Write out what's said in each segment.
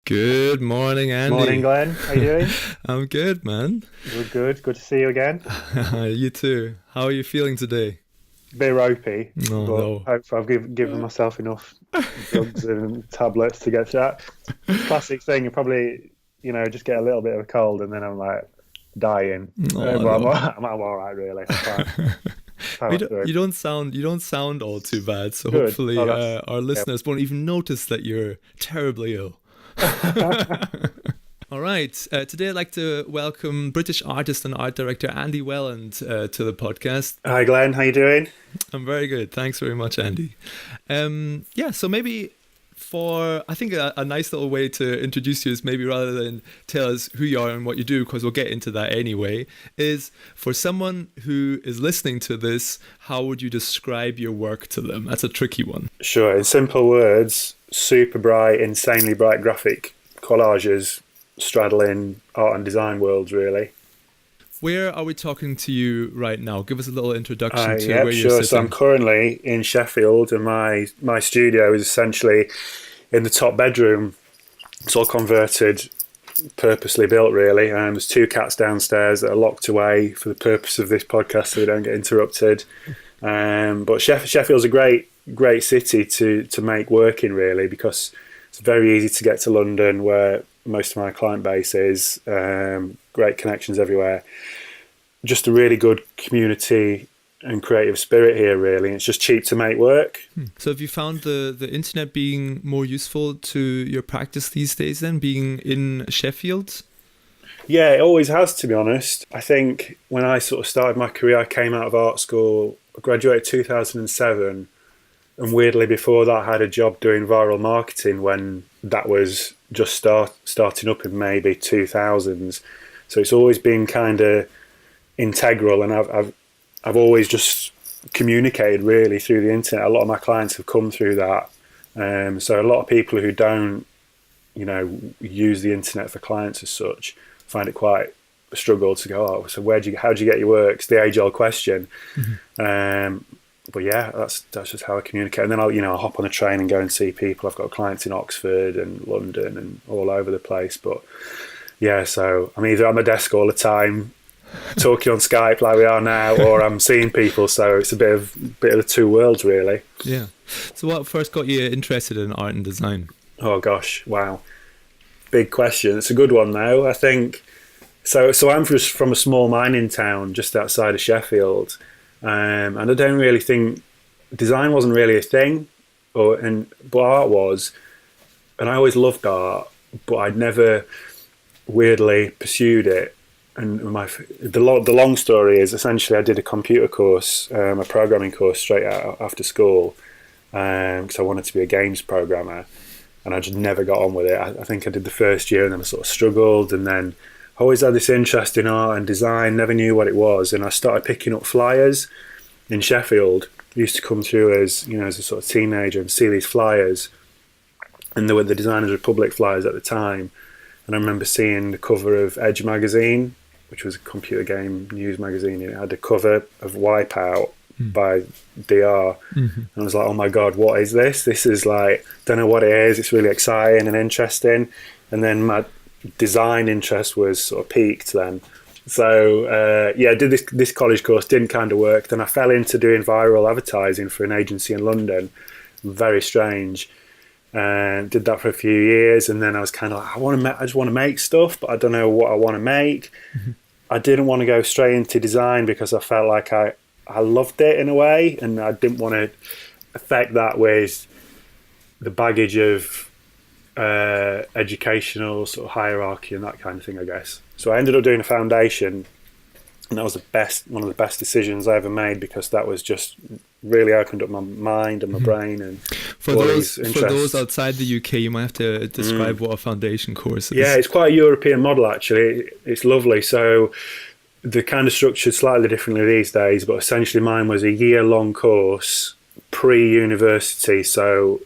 Good morning, Andy. Morning, Glenn. How you doing? I'm good, man. Good, good. Good to see you again. You too. How are you feeling today? Bit ropey, Oh, but no. hopefully I've given myself enough drugs and tablets to get through that. Classic thing. You probably, just get a little bit of a cold and then I'm like dying. Oh, But I'm, no. I'm all right, really. I'm fine. You Power don't, through. you don't sound all too bad, so Good. hopefully Oh, that's our yeah. listeners won't even notice that you're terribly ill. All right. Today I'd like to welcome British artist and art director Andy Welland to the podcast. Hi, Glenn. How you doing? I'm very good. Thanks very much, Andy. So maybe I think a nice little way to introduce you is maybe rather than tell us who you are and what you do, because we'll get into that anyway, is for someone who is listening to this, how would you describe your work to them? That's a tricky one. Sure. In simple words, super bright, insanely bright graphic collages straddling art and design worlds, really. Where are we talking to you right now? Give us a little introduction to Yep, where you're sure. So I'm sitting. currently in Sheffield, and my studio is essentially in the top bedroom. It's all converted, purposely built, really. There's two cats downstairs that are locked away for the purpose of this podcast, so we don't get interrupted. But Sheffield's a great city to make work in, really, because it's very easy to get to London, where most of my client base is. Great connections everywhere. Just a really good community and creative spirit here, really. It's just cheap to make work. So have you found the internet being more useful to your practice these days then, being in Sheffield? Yeah, it always has, to be honest. I think when I sort of started my career, I came out of art school, I graduated 2007, and weirdly before that I had a job doing viral marketing when that was just starting up in maybe 2000s. So it's always been kind of integral, and I've always just communicated really through the internet. A lot of my clients have come through that. So a lot of people who don't, use the internet for clients as such find it quite a struggle to go, oh, so how do you get your work? It's the age-old question. But yeah, that's just how I communicate. And then I'll hop on a train and go and see people. I've got clients in Oxford and London and all over the place. But yeah, so I'm either at my desk all the time, talking on Skype like we are now, or I'm seeing people. So it's a bit of the two worlds, really. Yeah. So what first got you interested in art and design? Oh gosh, wow, big question. It's a good one though. I think so. I'm from a small mining town just outside of Sheffield. And I don't really think design wasn't really a thing, but art was, and I always loved art, but I'd never weirdly pursued it. And the long story is essentially I did a computer course, a programming course straight out after school, because I wanted to be a games programmer, and I just never got on with it. I think I did the first year, and then I sort of struggled, and then always had this interest in art and design, never knew what it was, and I started picking up flyers in Sheffield. I used to come through as a sort of teenager and see these flyers, and there were the Designers Republic flyers at the time, and I remember seeing the cover of Edge magazine, which was a computer game news magazine, and it had a cover of Wipeout by DR, and I was like, oh my god, what is this? This is like, don't know what it is, it's really exciting and interesting. And then my design interest was sort of peaked then. So I did this college course, didn't kind of work. Then I fell into doing viral advertising for an agency in London. Very strange. And did that for a few years, and then I was kind of like, I just want to make stuff, but I don't know what I want to make. I didn't want to go straight into design because I felt like I loved it in a way, and I didn't want to affect that with the baggage of educational sort of hierarchy and that kind of thing, I guess. So I ended up doing a foundation, and that was one of the best decisions I ever made, because that was just really opened up my mind and my brain. And for those outside the UK, you might have to describe what a foundation course is. Yeah, it's quite a European model actually. It's lovely. So they're kind of structured slightly differently these days, but essentially mine was a year-long course pre-university. So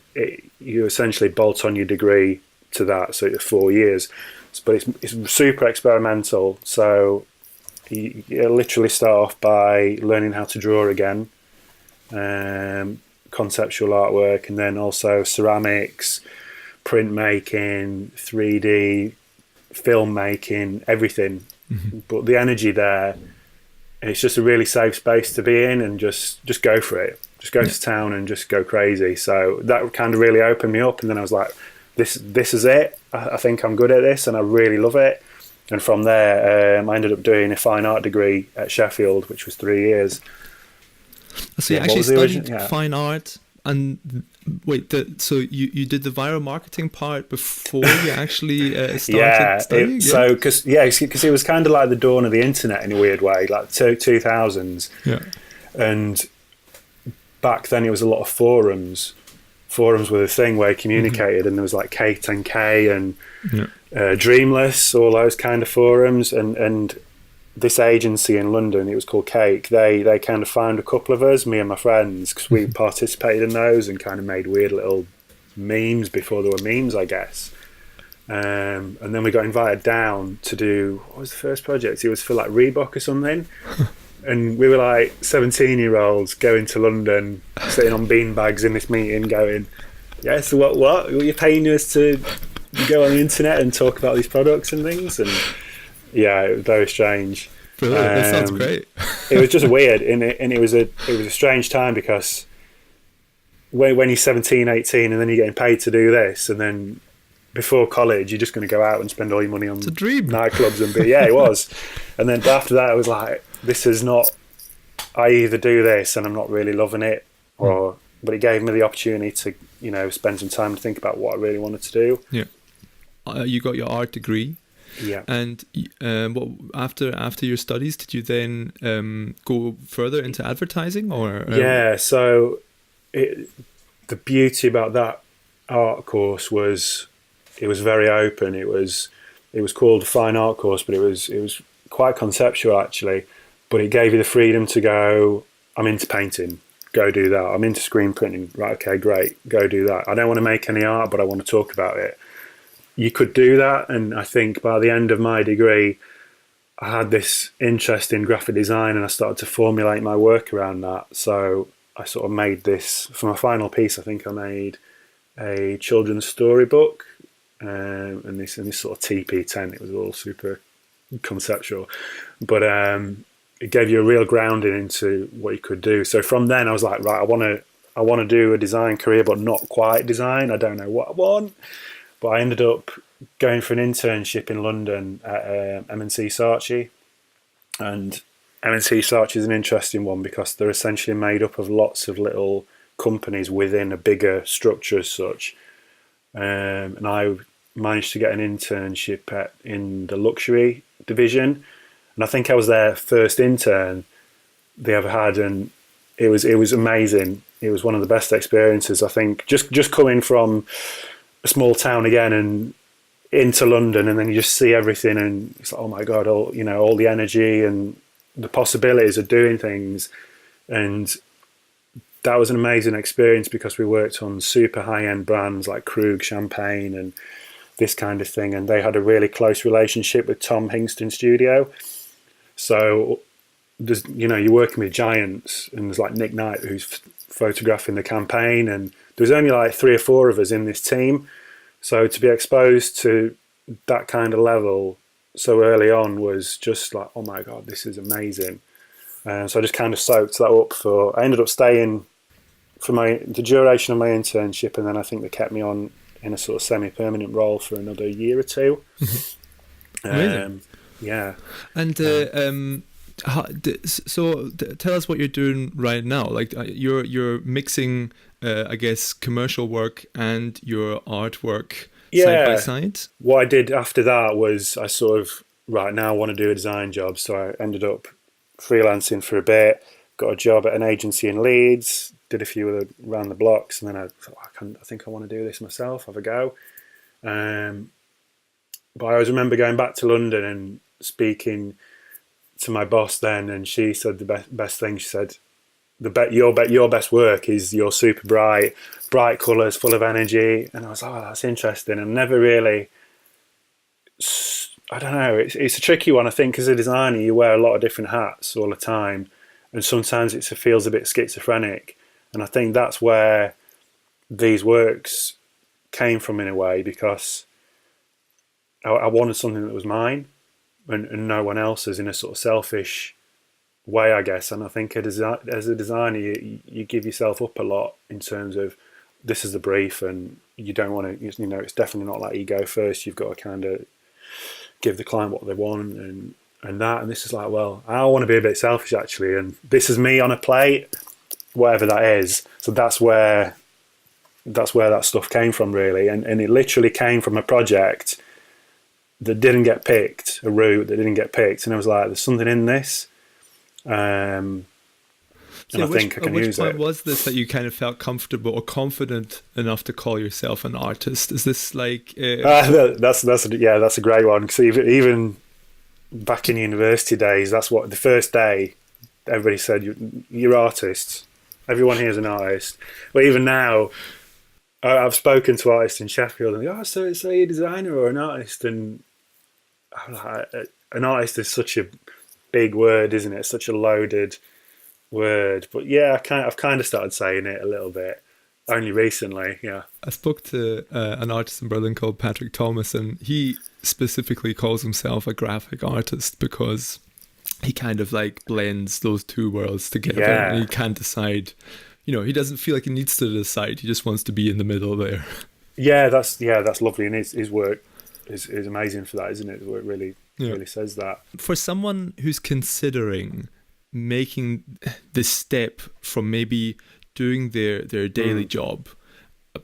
you essentially bolt on your degree to that, so it's 4 years. But it's super experimental. So you literally start off by learning how to draw again, conceptual artwork, and then also ceramics, printmaking, 3D, filmmaking, everything. But the energy there, it's just a really safe space to be in, and just go for it. Just go to town and just go crazy. So that kind of really opened me up, and then I was like, this is it. I think I'm good at this, and I really love it. And from there, I ended up doing a fine art degree at Sheffield, which was 3 years. So you actually studied fine art, and wait, so you did the viral marketing part before you actually started studying? So because it was kind of like the dawn of the internet in a weird way, like 2000s. Yeah. And back then it was a lot of forums. Forums were the thing where you communicated, and there was like K10K and Dreamless, all those kind of forums, and this agency in London, it was called Cake. They kind of found a couple of us, me and my friends, because we participated in those and kind of made weird little memes before there were memes, I guess. And then we got invited down to do, what was the first project? It was for like Reebok or something. And we were like 17-year-olds going to London, sitting on beanbags in this meeting going, yeah, so what? You're paying us to go on the internet and talk about these products and things? And yeah, it was very strange. Brilliant. That sounds great. It was just weird, and it was a strange time, because when you're 17, 18, and then you're getting paid to do this, and then before college, you're just going to go out and spend all your money on nightclubs and beer. Yeah, it was. And then after that, I was like, this is not. I either do this and I'm not really loving it, but it gave me the opportunity to spend some time to think about what I really wanted to do. Yeah. You got your art degree. Yeah. And after your studies, did you then go further into advertising, or? Yeah. So the beauty about that art course was it was very open. It was called a fine art course, but it was quite conceptual actually. But it gave you the freedom to go, I'm into painting, go do that. I'm into screen printing, right? Okay, great, go do that. I don't want to make any art, but I want to talk about it. You could do that, and I think by the end of my degree, I had this interest in graphic design, and I started to formulate my work around that. So I sort of made this, for my final piece, I think I made a children's storybook, and this sort of TP tent. It was all super conceptual, but it gave you a real grounding into what you could do. So from then I was like, right, I want to do a design career, but not quite design. I don't know what I want. But I ended up going for an internship in London at M&C Saatchi. And M&C Saatchi is an interesting one because they're essentially made up of lots of little companies within a bigger structure as such. And I managed to get an internship in the luxury division. And I think I was their first intern they ever had. And it was amazing. It was one of the best experiences, I think, just coming from a small town again and into London, and then you just see everything, and it's like, oh my god, all the energy and the possibilities of doing things. And that was an amazing experience because we worked on super high-end brands like Krug champagne and this kind of thing, and they had a really close relationship with Tom Hingston Studio. So there's, you're working with giants, and there's like Nick Knight who's photographing the campaign, and there was only like 3 or 4 of us in this team. So to be exposed to that kind of level so early on was just like, oh my god, this is amazing. So I just kind of soaked that up I ended up staying for the duration of my internship, and then I think they kept me on in a sort of semi-permanent role for another year or 2. Amazing. Yeah. And so tell us what you're doing right now. Like you're mixing, I guess, commercial work and your artwork side by side. What I did after that was I sort of, right now I want to do a design job. So I ended up freelancing for a bit, got a job at an agency in Leeds, did a few around the blocks, and then I thought, I think I want to do this myself, have a go. But I always remember going back to London and speaking to my boss then, and she said the best thing. She said, your best work is your super bright colours, full of energy. And I was like, oh, that's interesting. And never really, I don't know, it's a tricky one. I think as a designer, you wear a lot of different hats all the time, and sometimes it feels a bit schizophrenic. And I think that's where these works came from in a way because I wanted something that was mine and no one else's, in a sort of selfish way, I guess. And I think as a designer, you give yourself up a lot in terms of this is the brief, and you don't want to, you know, it's definitely not like you go first. You've got to kind of give the client what they want and that. And this is like, well, I want to be a bit selfish actually, and this is me on a plate, whatever that is. So that's where that stuff came from, really. And it literally came from a project that didn't get picked, a route that didn't get picked. And I was like, there's something in this. And I think I can use it. At which point was this that you kind of felt comfortable or confident enough to call yourself an artist? Is this like... That's a great one. Because even back in university days, that's what the first day everybody said, you're artists. Everyone here is an artist. But even now, I've spoken to artists in Sheffield and they go, so you're a designer or an artist? And I'm like, an artist is such a big word, isn't it? It's such a loaded word. But yeah, I've kind of started saying it a little bit only recently. Yeah, I spoke to an artist in Berlin called Patrick Thomas, and he specifically calls himself a graphic artist because he kind of like blends those two worlds together. Yeah. And he can't decide, you know, he doesn't feel like he needs to decide. He just wants to be in the middle there. Yeah, that's lovely. And his work is amazing for that, isn't it? His work really says that. For someone who's considering making this step from maybe doing their daily job,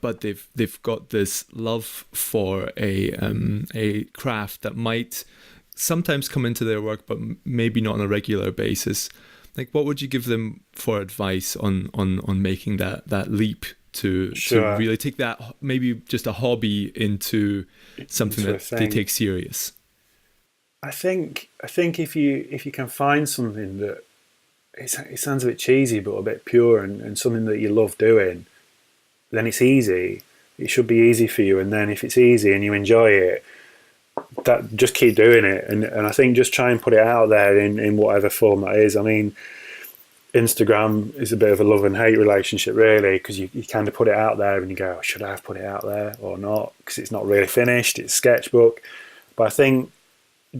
but they've got this love for a craft that might sometimes come into their work, but maybe not on a regular basis. Like, what would you give them for advice on making that leap to really take that, maybe just a hobby, into something that they take serious? I think if you can find something that it sounds a bit cheesy but a bit pure and something that you love doing, then it's easy. It should be easy for you. And then if it's easy and you enjoy it, that just keep doing it. And I think just try and put it out there in whatever form that is. I mean, Instagram is a bit of a love and hate relationship, really, because you kind of put it out there and you go, should I have put it out there or not? Because it's not really finished. It's a sketchbook. But I think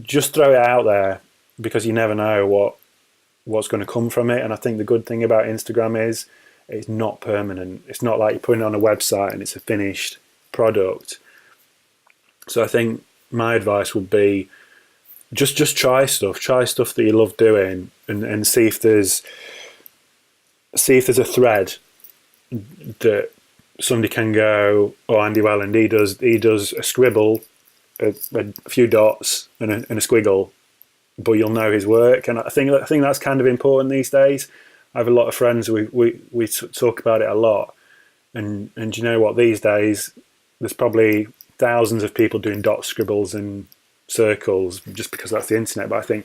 just throw it out there, because you never know what's going to come from it. And I think the good thing about Instagram is it's not permanent. It's not like you're putting it on a website and it's a finished product. So I think my advice would be just try stuff that you love doing, and see if there's a thread that somebody can go, oh, Andy Welland, he does a scribble, a few dots and a squiggle, but you'll know his work. And I think that's kind of important these days. I have a lot of friends, we talk about it a lot, and you know what, these days there's probably thousands of people doing dot scribbles and circles just because that's the internet. But I think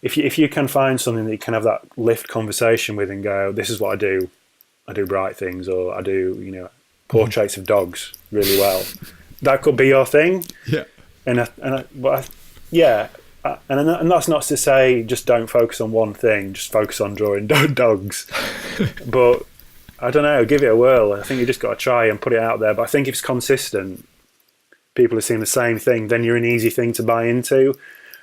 if you can find something that you can have that lift conversation with and go, this is what I do bright things, or I do, portraits of dogs really well, that could be your thing. Yeah. And that's not to say just don't focus on one thing, just focus on drawing dogs. But I don't know, give it a whirl. I think you just got to try and put it out there. But I think if it's consistent, people are seeing the same thing, then you're an easy thing to buy into.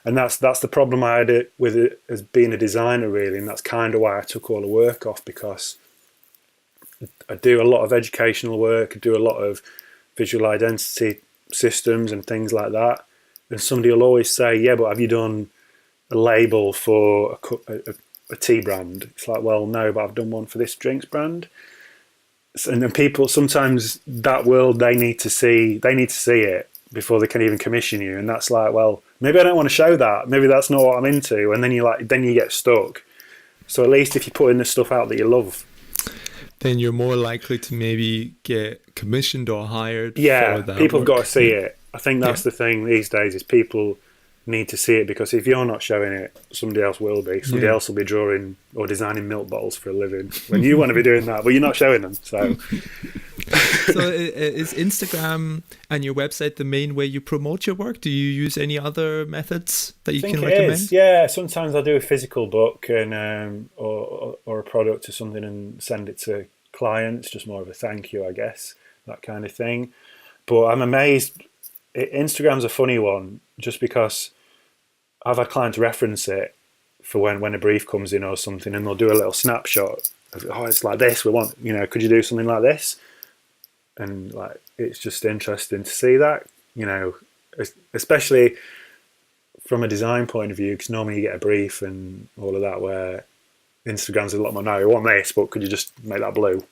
And that's the problem I had with it as being a designer, really. And that's kind of why I took all the work off, because I do a lot of educational work, I do a lot of visual identity systems and things like that. And somebody will always say, yeah, but have you done a label for a tea brand? It's like, well, no, but I've done one for this drinks brand. And then people, sometimes that world, they need to see it before they can even commission you. And that's like, well, maybe I don't want to show that. Maybe that's not what I'm into. And then you get stuck. So at least if you put in the stuff out that you love, then you're more likely to maybe get commissioned or hired. Yeah, for that people have work. got to see it. I think that's the thing these days, is people need to see it, because if you're not showing it, somebody else will be. Somebody else will be drawing or designing milk bottles for a living when you want to be doing that, but you're not showing them. So is Instagram and your website the main way you promote your work? Do you use any other methods that you can recommend? Is. Yeah, sometimes I do a physical book and or a product or something and send it to clients, just more of a thank you, I guess, that kind of thing. But I'm amazed. Instagram's a funny one, just because I've had clients reference it for when a brief comes in or something, and they'll do a little snapshot of, oh, it's like this. We want, could you do something like this? And like, it's just interesting to see that, especially from a design point of view, because normally you get a brief and all of that, where Instagram's a lot more, no, I want this, but could you just make that blue?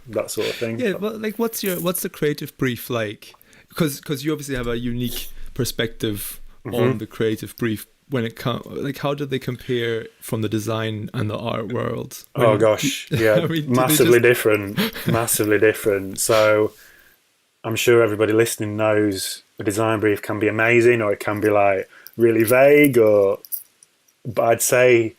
That sort of thing. Yeah, but like, what's the creative brief like? Because you obviously have a unique perspective on the creative brief when it comes. Like, how do they compare from the design and the art world? Oh gosh, yeah, I mean, massively different. So I'm sure everybody listening knows a design brief can be amazing, or it can be like really vague, but I'd say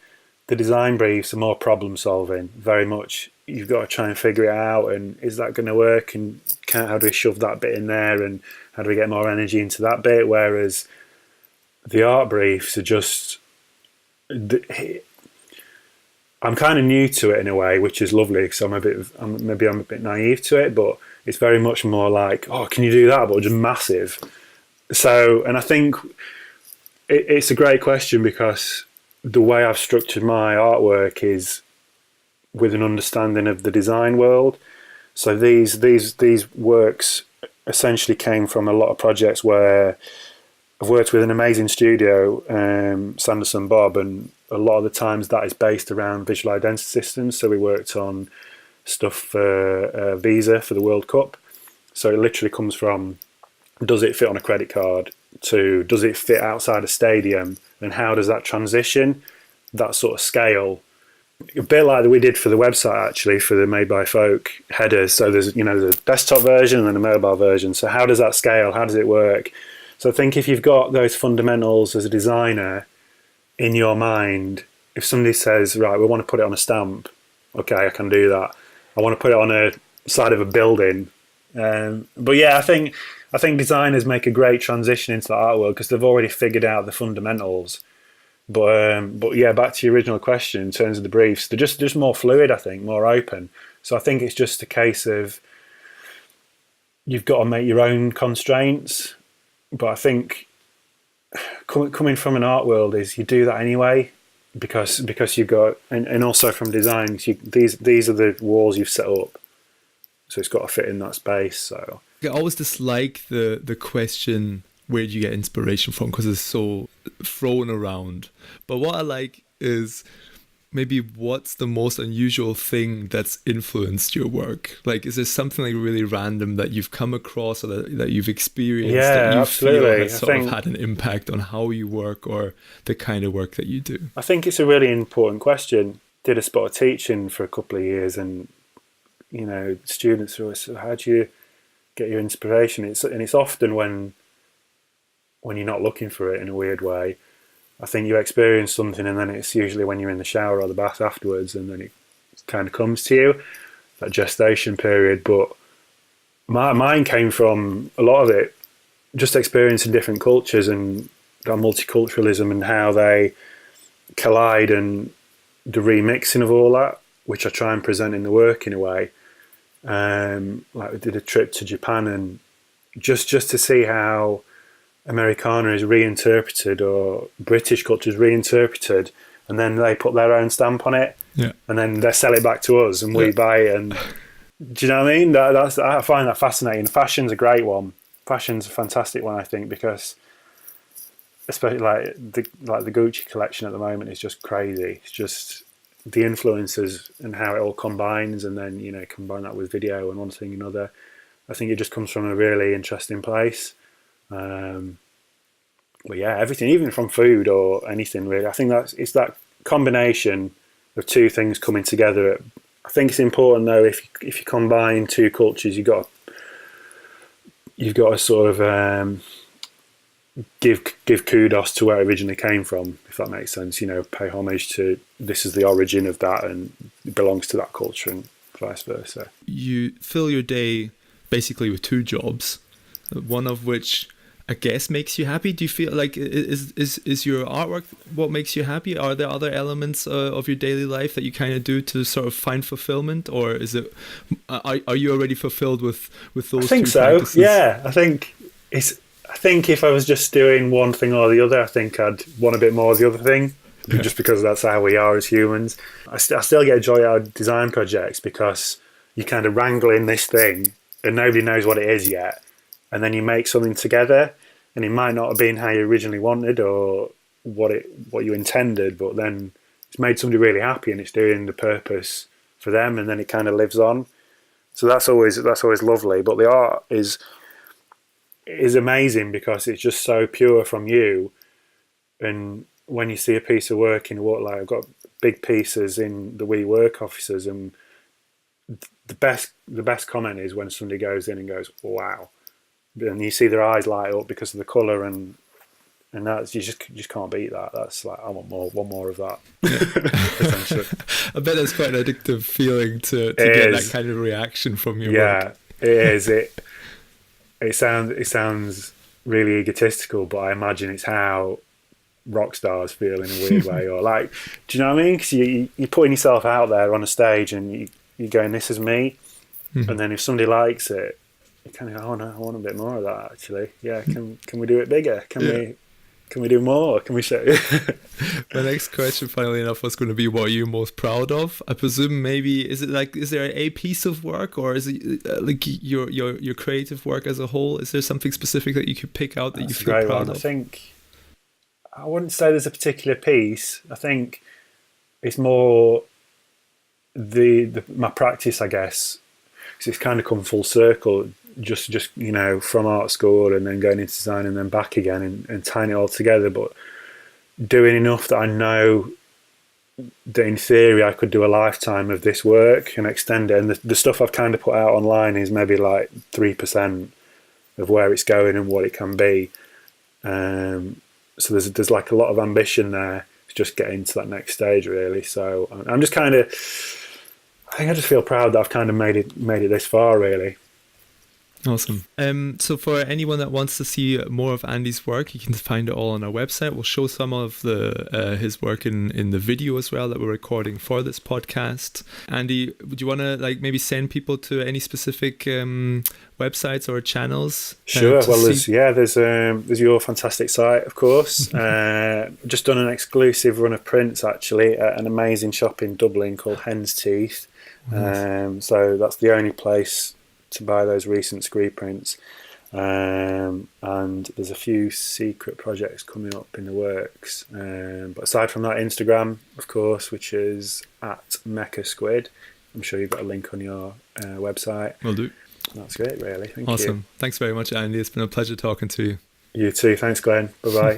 the design briefs are more problem solving, very much. You've got to try and figure it out, and is that going to work, and how do we shove that bit in there, and how do we get more energy into that bit? Whereas the art briefs are just, I'm kind of new to it in a way, which is lovely, because I'm a bit naive to it, but it's very much more like, oh, can you do that, but just massive. So, and I think it's a great question, because the way I've structured my artwork is with an understanding of the design world. So these works essentially came from a lot of projects where I've worked with an amazing studio, Sanderson Bob, and a lot of the times that is based around visual identity systems. So we worked on stuff for Visa for the World Cup. So it literally comes from, does it fit on a credit card, to does it fit outside a stadium, and how does that transition, that sort of scale. A bit like we did for the website, actually, for the Made by Folk headers. So there's a desktop version and then a mobile version. So how does that scale? How does it work? So I think if you've got those fundamentals as a designer in your mind, if somebody says, right, we want to put it on a stamp, okay, I can do that. I want to put it on a side of a building. But yeah, I think designers make a great transition into the art world because they've already figured out the fundamentals. But yeah, back to your original question in terms of the briefs, they're just more fluid, I think, more open. So I think it's just a case of you've got to make your own constraints. But I think coming from an art world is you do that anyway, because you've got, and also from design, these are the walls you've set up, so it's got to fit in that space. So I always dislike the question, where do you get inspiration from, because it's so thrown around. But what I like is maybe what's the most unusual thing that's influenced your work? Like, is there something like really random that you've come across or that you've experienced that you feel has sort of had an impact on how you work or the kind of work that you do? I think it's a really important question. Did a spot of teaching for a couple of years, and students are always, so how do you get your inspiration? It's often when you're not looking for it, in a weird way. I think you experience something, and then it's usually when you're in the shower or the bath afterwards, and then it kind of comes to you, that gestation period. But mine came from, a lot of it, just experiencing different cultures and that multiculturalism and how they collide, and the remixing of all that, which I try and present in the work in a way. Like we did a trip to Japan, and just to see how Americana is reinterpreted, or British culture is reinterpreted, and then they put their own stamp on it, and then they sell it back to us, and we buy it. And do you know what I mean? I find that fascinating. Fashion's a great one. Fashion's a fantastic one, I think, because especially like the Gucci collection at the moment is just crazy. It's just the influences and how it all combines, and then combine that with video and one thing and another. I think it just comes from a really interesting place. But yeah, everything, even from food or anything really, I think it's that combination of two things coming together. I think it's important though, if you combine two cultures, you've got to sort of give kudos to where it originally came from, if that makes sense. Pay homage to, this is the origin of that, and it belongs to that culture, and vice versa. You fill your day basically with two jobs, one of which I guess makes you happy? Do you feel like is your artwork what makes you happy? Are there other elements of your daily life that you kind of do to sort of find fulfillment, or is it are you already fulfilled with those I think two so. practices? Yeah, I think if I was just doing one thing or the other, I think I'd want a bit more of the other thing, just because that's how we are as humans. I still get joy out of design projects because you kind of wrangle in this thing and nobody knows what it is yet, and then you make something together, and it might not have been how you originally wanted or what you intended, but then it's made somebody really happy and it's doing the purpose for them, and then it kind of lives on. So that's always lovely. But the art is amazing because it's just so pure from you. And when you see a piece of work in what, like, I've got big pieces in the We Work offices, and the best comment is when somebody goes in and goes, "Wow," and you see their eyes light up because of the colour, and that's you just can't beat that. That's like, I want more of that. Essentially, I bet it's quite an addictive feeling to get that kind of reaction from your work. Yeah, it is. It sounds really egotistical, but I imagine it's how rock stars feel in a weird way, or like, do you know what I mean? Because you're putting yourself out there on a stage and you're going, "This is me," and then if somebody likes it, you kind of go, "Oh no, I want a bit more of that." Actually, yeah. Can we do it bigger? Can we do more? Can we show? My next question, funnily enough, was going to be, what are you most proud of? I presume maybe is there a piece of work, or is it like your creative work as a whole? Is there something specific that you could pick out that you feel proud of? I think I wouldn't say there's a particular piece. I think it's more my practice, I guess, because it's kind of come full circle. Just from art school and then going into design and then back again and tying it all together, but doing enough that I know that in theory I could do a lifetime of this work and extend it. And the stuff I've kind of put out online is maybe like 3% of where it's going and what it can be. So there's like a lot of ambition there to just get into that next stage, really. So I'm just kind of, I think I just feel proud that I've kind of made it this far, really. Awesome. So for anyone that wants to see more of Andy's work, you can find it all on our website. We'll show some of his work in the video as well that we're recording for this podcast. Andy, would you want to maybe send people to any specific websites or channels? Sure. Well, there's your fantastic site, of course. Just done an exclusive run of prints actually at an amazing shop in Dublin called Hen's Teeth. Nice. So that's the only place to buy those recent scree prints, and there's a few secret projects coming up in the works, but aside from that, Instagram, of course, which is at Mecha Squid. I'm sure you've got a link on your website. Will do. That's great, really. Thank you. Awesome. Thanks very much, Andy. It's been a pleasure talking to you. You too. Thanks, Glenn. Bye bye.